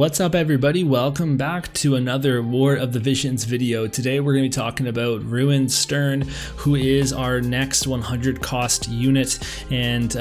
What's up everybody, welcome back to another War of the Visions video. Today we're going to be talking about Ruined Sterne, who is our next 100 cost unit, and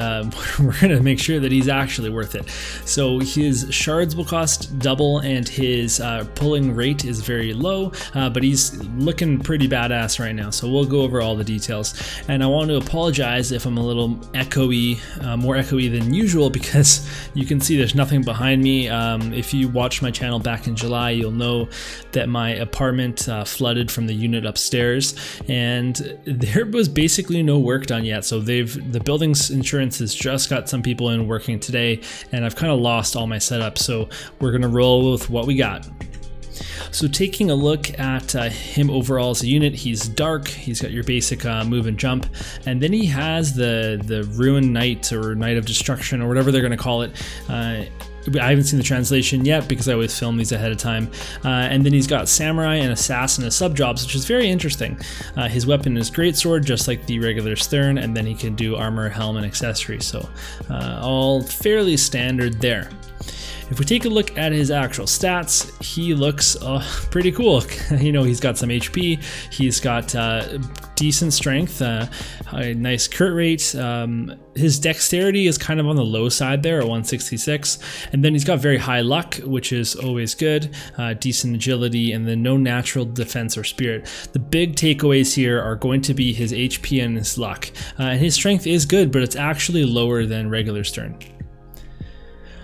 we're going to make sure that he's actually worth it. So his shards will cost double and his pulling rate is very low, but he's looking pretty badass right now, so we'll go over all the details. And I want to apologize if I'm a little echoey, more echoey than usual, because you can see there's nothing behind me. If you watched my channel back in July, you'll know that my apartment flooded from the unit upstairs, and there was basically no work done yet. So the building's insurance has just got some people in working today, and I've kind of lost all my setup. So we're gonna roll with what we got. So taking a look at him overall as a unit, he's dark, he's got your basic move and jump, and then he has the Ruined Knight or Knight of Destruction or whatever they're going to call it. I haven't seen the translation yet because I always film these ahead of time. And then he's got Samurai and Assassin as sub-jobs, which is very interesting. His weapon is Greatsword, just like the regular Sterne, and then he can do armor, helm, and accessories. So all fairly standard there. If we take a look at his actual stats, he looks pretty cool. You know, he's got some HP, he's got decent strength, a nice crit rate. His dexterity is kind of on the low side there at 166, and then he's got very high luck, which is always good, decent agility, and then no natural defense or spirit. The big takeaways here are going to be his HP and his luck. And his strength is good, but it's actually lower than regular Sterne.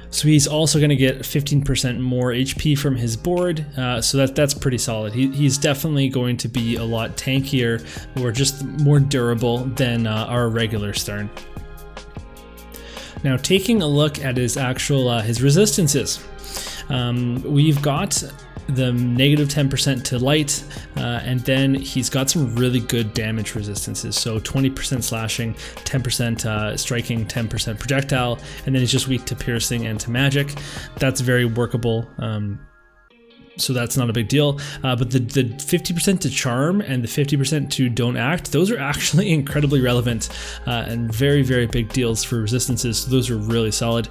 So he's also going to get 15% more HP from his board, so that's pretty solid. He's definitely going to be a lot tankier or just more durable than our regular Sterne. Now taking a look at his actual his resistances, we've got the negative 10% to light, and then he's got some really good damage resistances. So 20% slashing, 10% striking, 10% projectile, and then he's just weak to piercing and to magic. That's very workable. So that's not a big deal, but the 50% to charm and the 50% to don't act, those are actually incredibly relevant and very, very big deals for resistances. So those are really solid.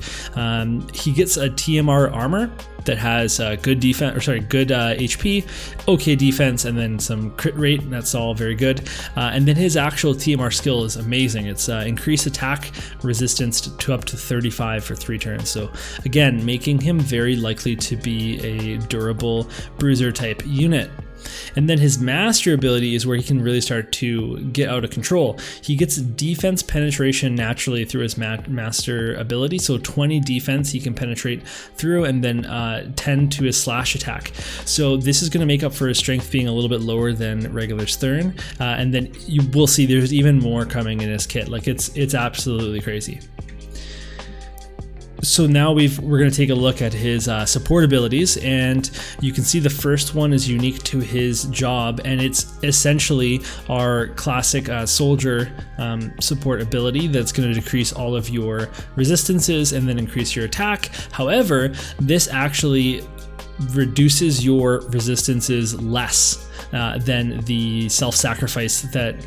He gets a TMR armor that has good defense, or sorry, good HP, okay defense, and then some crit rate. That's all very good. And then his actual TMR skill is amazing. It's increase attack resistance to up to 35 for 3 turns. So again, making him very likely to be a durable bruiser type unit. And then his master ability is where he can really start to get out of control. He gets defense penetration naturally through his master ability, so 20 defense he can penetrate through, and then 10 to his slash attack. So this is going to make up for his strength being a little bit lower than regular Sterne, and then you will see there's even more coming in his kit. Like it's absolutely crazy. So now we're going to take a look at his support abilities, and you can see the first one is unique to his job, and it's essentially our classic soldier support ability that's going to decrease all of your resistances and then increase your attack. However, this actually reduces your resistances less than the self-sacrifice that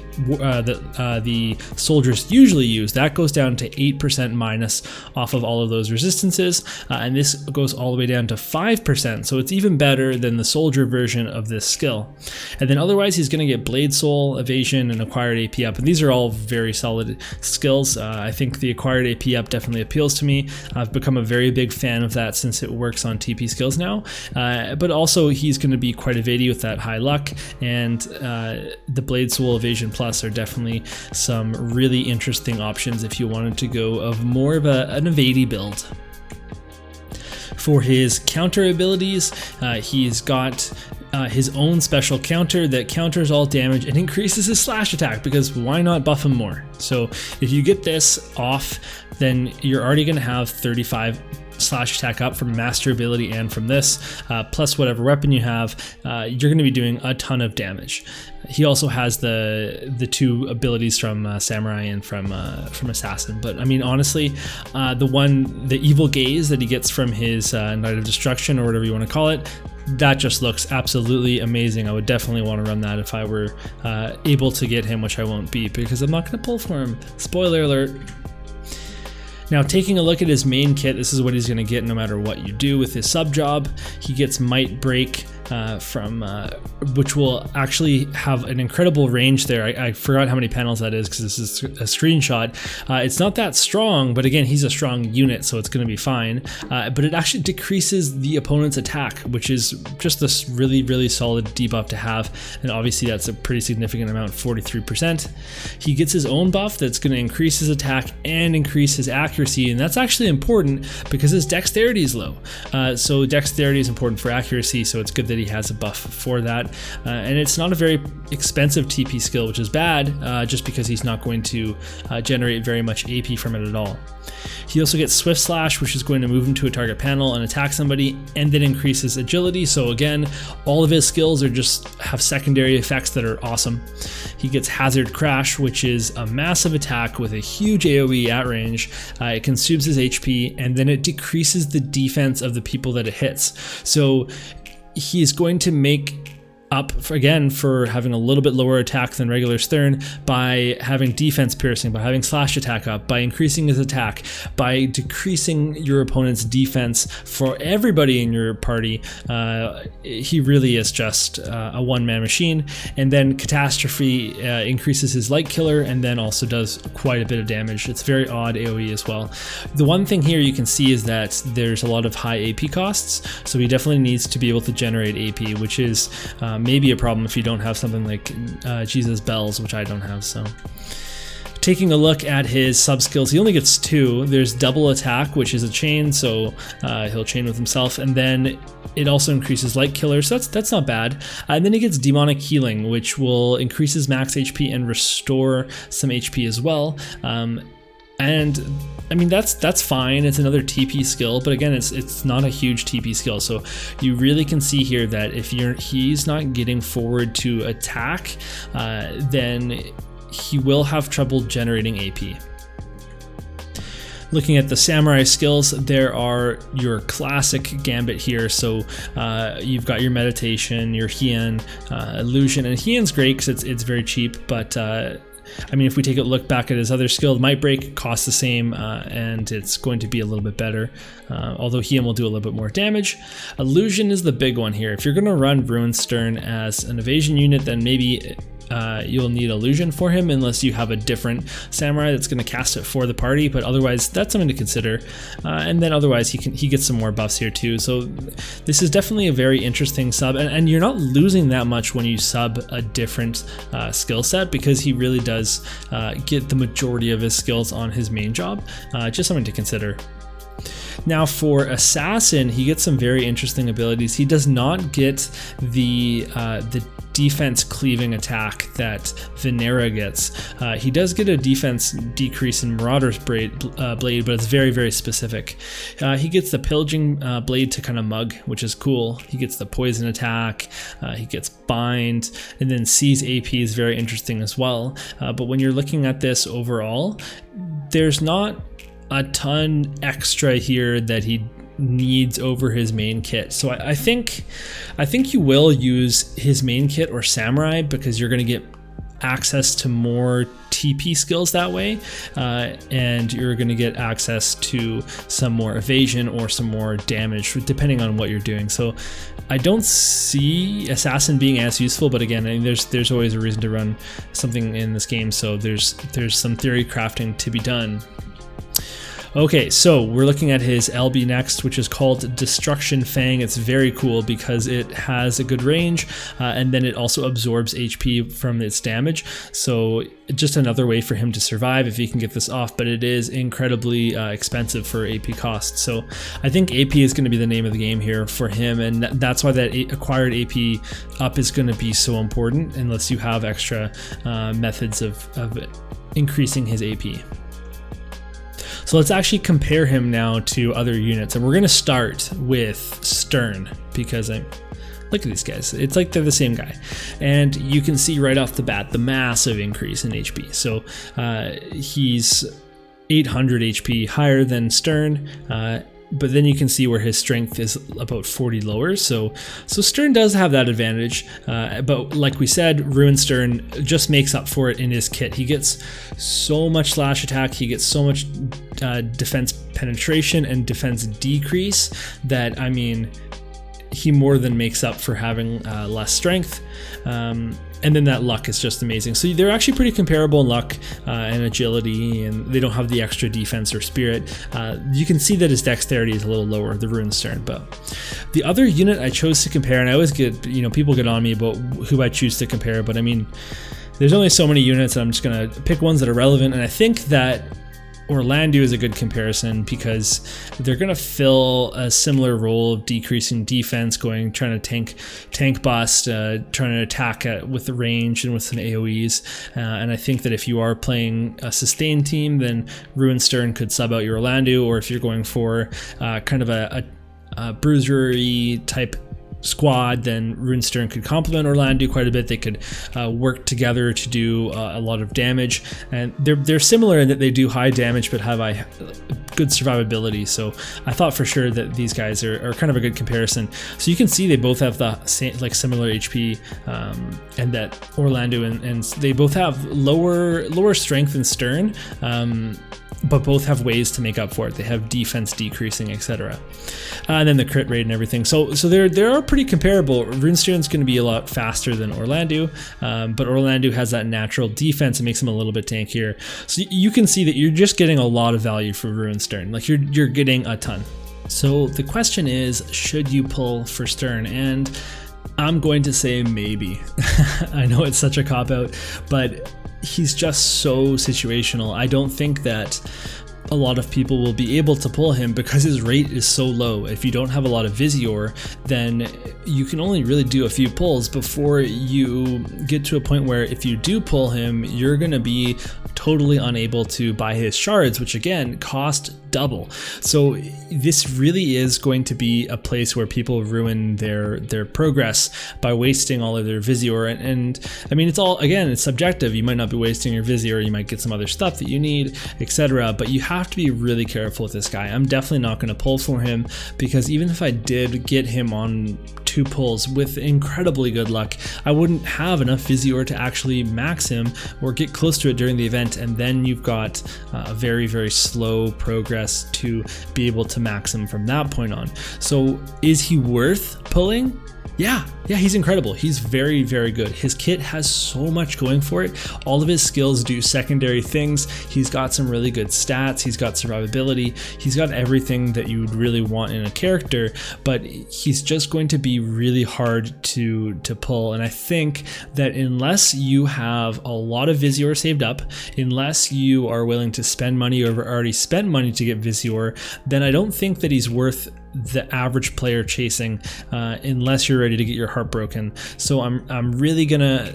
the soldiers usually use. That goes down to 8% minus off of all of those resistances, and this goes all the way down to 5%, so it's even better than the soldier version of this skill. And then otherwise he's going to get Blade Soul, Evasion, and Acquired AP Up, and these are all very solid skills. I think the Acquired AP Up definitely appeals to me. I've become a very big fan of that since it works on TP skills now, but also he's going to be quite evadey with that high luck, and the Blade Soul, Evasion Plus are definitely some really interesting options if you wanted to go of more of an evadey build. For his counter abilities, he's got his own special counter that counters all damage and increases his slash attack, because why not buff him more? So if you get this off, then you're already going to have 35 slash attack up from master ability and from this, plus whatever weapon you have, you're going to be doing a ton of damage. He also has the 2 abilities from Samurai and from Assassin, but I mean honestly, the Evil Gaze that he gets from his Knight of Destruction or whatever you want to call it, that just looks absolutely amazing. I would definitely want to run that if I were able to get him, which I won't be because I'm not going to pull for him. Spoiler alert. Now, taking a look at his main kit, this is what he's going to get no matter what you do with his sub job. He gets Might Break which will actually have an incredible range there. I forgot how many panels that is because this is a screenshot. It's not that strong, but again, he's a strong unit, so it's going to be fine. But it actually decreases the opponent's attack, which is just this really, really solid debuff to have. And obviously that's a pretty significant amount, 43%. He gets his own buff that's going to increase his attack and increase his accuracy. And that's actually important because his dexterity is low. So dexterity is important for accuracy, so it's good that he has a buff for that. And it's not a very expensive TP skill, which is bad, just because he's not going to generate very much AP from it at all. He also gets Swift Slash, which is going to move him to a target panel and attack somebody, and then increases agility. So again, all of his skills are just have secondary effects that are awesome. He gets Hazard Crash, which is a massive attack with a huge AoE at range. It consumes his HP, and then it decreases the defense of the people that it hits. So he's going to make up again for having a little bit lower attack than regular Sterne by having defense piercing, by having slash attack up, by increasing his attack, by decreasing your opponent's defense for everybody in your party. He really is just a one-man machine. And then Catastrophe increases his light killer and then also does quite a bit of damage. It's very odd AoE as well. The one thing here you can see is that there's a lot of high AP costs, so he definitely needs to be able to generate AP, which is maybe a problem if you don't have something like Jesus Bells, which I don't have. So taking a look at his sub skills, he only gets 2. There's double attack, which is a chain, so he'll chain with himself, and then it also increases light killer, so that's not bad. And then he gets demonic healing, which will increase his max HP and restore some HP as well. And I mean, that's fine. It's another TP skill, but again, it's not a huge TP skill. So you really can see here that if he's not getting forward to attack, then he will have trouble generating AP. Looking at the samurai skills, there are your classic gambit here. So you've got your meditation, your Hien, illusion, and Hien's great because it's very cheap, but I mean, if we take a look back at his other skill, Might Break costs the same, and it's going to be a little bit better, although Hien will do a little bit more damage. Illusion is the big one here. If you're going to run Ruined Sterne as an evasion unit, then maybe you'll need Illusion for him unless you have a different samurai that's going to cast it for the party, but otherwise that's something to consider. And then otherwise he gets some more buffs here too. So this is definitely a very interesting sub, and you're not losing that much when you sub a different skill set, because he really does get the majority of his skills on his main job. Just something to consider. Now for Assassin, he gets some very interesting abilities. He does not get the defense cleaving attack that Venera gets. He does get a defense decrease in Marauder's blade, but it's very, very specific. He gets the pillaging blade to kind of mug, which is cool. He gets the poison attack, he gets bind, and then C's AP is very interesting as well. But when you're looking at this overall, there's not a ton extra here that he needs over his main kit. So I think you will use his main kit or samurai, because you're going to get access to more TP skills that way, and you're going to get access to some more evasion or some more damage depending on what you're doing. So I don't see Assassin being as useful, but again, I mean, there's always a reason to run something in this game, so there's some theory crafting to be done. Okay, so we're looking at his LB next, which is called Destruction Fang. It's very cool because it has a good range, and then it also absorbs HP from its damage. So just another way for him to survive if he can get this off, but it is incredibly expensive for AP cost. So I think AP is going to be the name of the game here for him, and that's why that acquired AP up is going to be so important, unless you have extra methods of increasing his AP. So let's actually compare him now to other units, and we're going to start with Sterne, because look at these guys. It's like they're the same guy, and you can see right off the bat the massive increase in HP. So he's 800 HP higher than Sterne, but then you can see where his strength is about 40 lower. So Sterne does have that advantage. But like we said, Ruined Sterne just makes up for it in his kit. He gets so much slash attack. He gets so much defense penetration and defense decrease that, I mean, he more than makes up for having less strength. And then that luck is just amazing. So they're actually pretty comparable in luck and agility, and they don't have the extra defense or spirit. You can see that his dexterity is a little lower, the Ruined Sterne. But the other unit I chose to compare, and I always get, people get on me about who I choose to compare, but I mean, there's only so many units, and I'm just gonna pick ones that are relevant. And I think that Orlando is a good comparison because they're going to fill a similar role of decreasing defense, trying to tank bust, trying to attack with the range and with some AoEs. And I think that if you are playing a sustain team, then Ruined Sterne could sub out your Orlando, or if you're going for kind of a bruisery type squad, then Ruined Sterne could complement Orlando quite a bit. They could work together to do a lot of damage, and they're similar in that they do high damage but have a good survivability. So I thought for sure that these guys are kind of a good comparison. So you can see they both have the same, like, similar HP, and that Orlando and they both have lower strength than Sterne, but both have ways to make up for it. They have defense decreasing, etc. And then the crit rate and everything. So they are pretty comparable. Ruined Sterne's going to be a lot faster than Orlando, but Orlando has that natural defense. It makes him a little bit tankier. So you can see that you're just getting a lot of value for Ruined Sterne. Like, you're getting a ton. So the question is, should you pull for Sterne? And I'm going to say maybe. I know it's such a cop-out, but he's just so situational. I don't think that a lot of people will be able to pull him because his rate is so low. If you don't have a lot of Visior, then you can only really do a few pulls before you get to a point where if you do pull him, you're going to be totally unable to buy his shards, which again cost double. So this really is going to be a place where people ruin their progress by wasting all of their Visior. And I mean, it's subjective. You might not be wasting your Visior, you might get some other stuff that you need, etc. But you have to be really careful with this guy. I'm definitely not going to pull for him, because even if I did get him on 2 pulls with incredibly good luck, I wouldn't have enough Visior to actually max him or get close to it during the event, and then you've got a very, very slow progress to be able to max him from that point on. So is he worth pulling? Yeah, he's incredible. He's very, very good. His kit has so much going for it. All of his skills do secondary things. He's got some really good stats. He's got survivability. He's got everything that you would really want in a character, but he's just going to be really hard to pull. And I think that unless you have a lot of Visior saved up, unless you are willing to spend money or already spent money to get Visior, then I don't think that he's worth the average player chasing, unless you're ready to get your heart broken. So I'm really gonna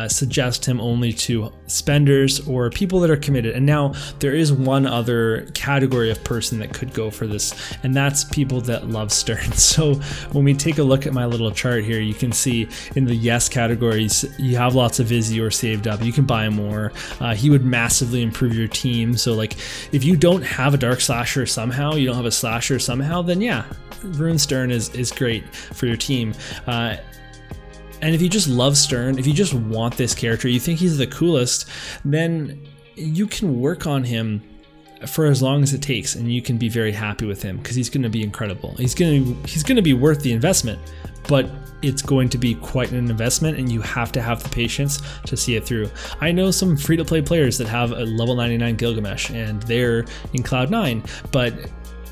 suggest him only to spenders or people that are committed. And now there is one other category of person that could go for this, and that's people that love Sterne. So when we take a look at my little chart here, you can see in the yes categories, you have lots of Visior saved up. You can buy more. He would massively improve your team. So like, if you don't have a dark slasher somehow, you don't have a slasher somehow, then yeah, Ruined Sterne is great for your team. And if you just love Sterne, if you just want this character, you think he's the coolest, then you can work on him for as long as it takes, and you can be very happy with him because he's going to be incredible. He's going to be worth the investment, but it's going to be quite an investment, and you have to have the patience to see it through. I know some free-to-play players that have a level 99 Gilgamesh, and they're in Cloud 9, but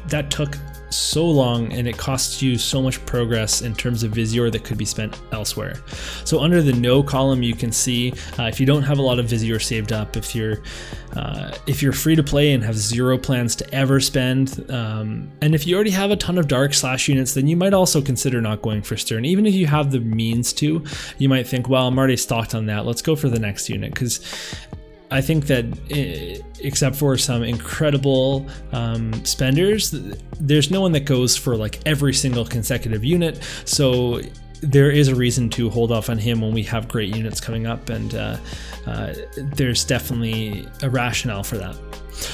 that took so long and it costs you so much progress in terms of Visior that could be spent elsewhere. So under the no column, you can see if you don't have a lot of Visior saved up, if you're free to play and have 0 plans to ever spend, and if you already have a ton of dark slash units, then you might also consider not going for Sterne. Even if you have the means to, you might think, well, I'm already stocked on that, let's go for the next unit. Because I think that except for some incredible spenders, there's no one that goes for like every single consecutive unit. So there is a reason to hold off on him when we have great units coming up, and there's definitely a rationale for that.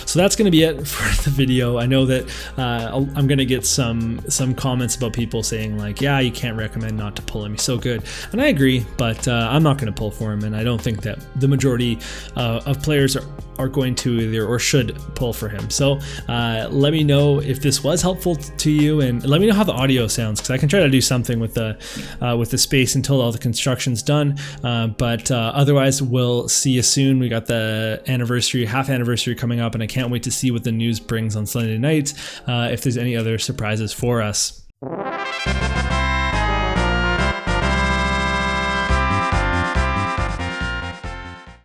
So that's going to be it for the video. I know that I'm going to get some comments about people saying like, yeah, you can't recommend not to pull him, he's so good, and I agree, but I'm not going to pull for him, and I don't think that the majority of players are going to either or should pull for him. So let me know if this was helpful to you, and let me know how the audio sounds, because I can try to do something with the space until all the construction's done. But otherwise, we'll see you soon. We got the half anniversary coming up, and I can't wait to see what the news brings on Sunday night, if there's any other surprises for us.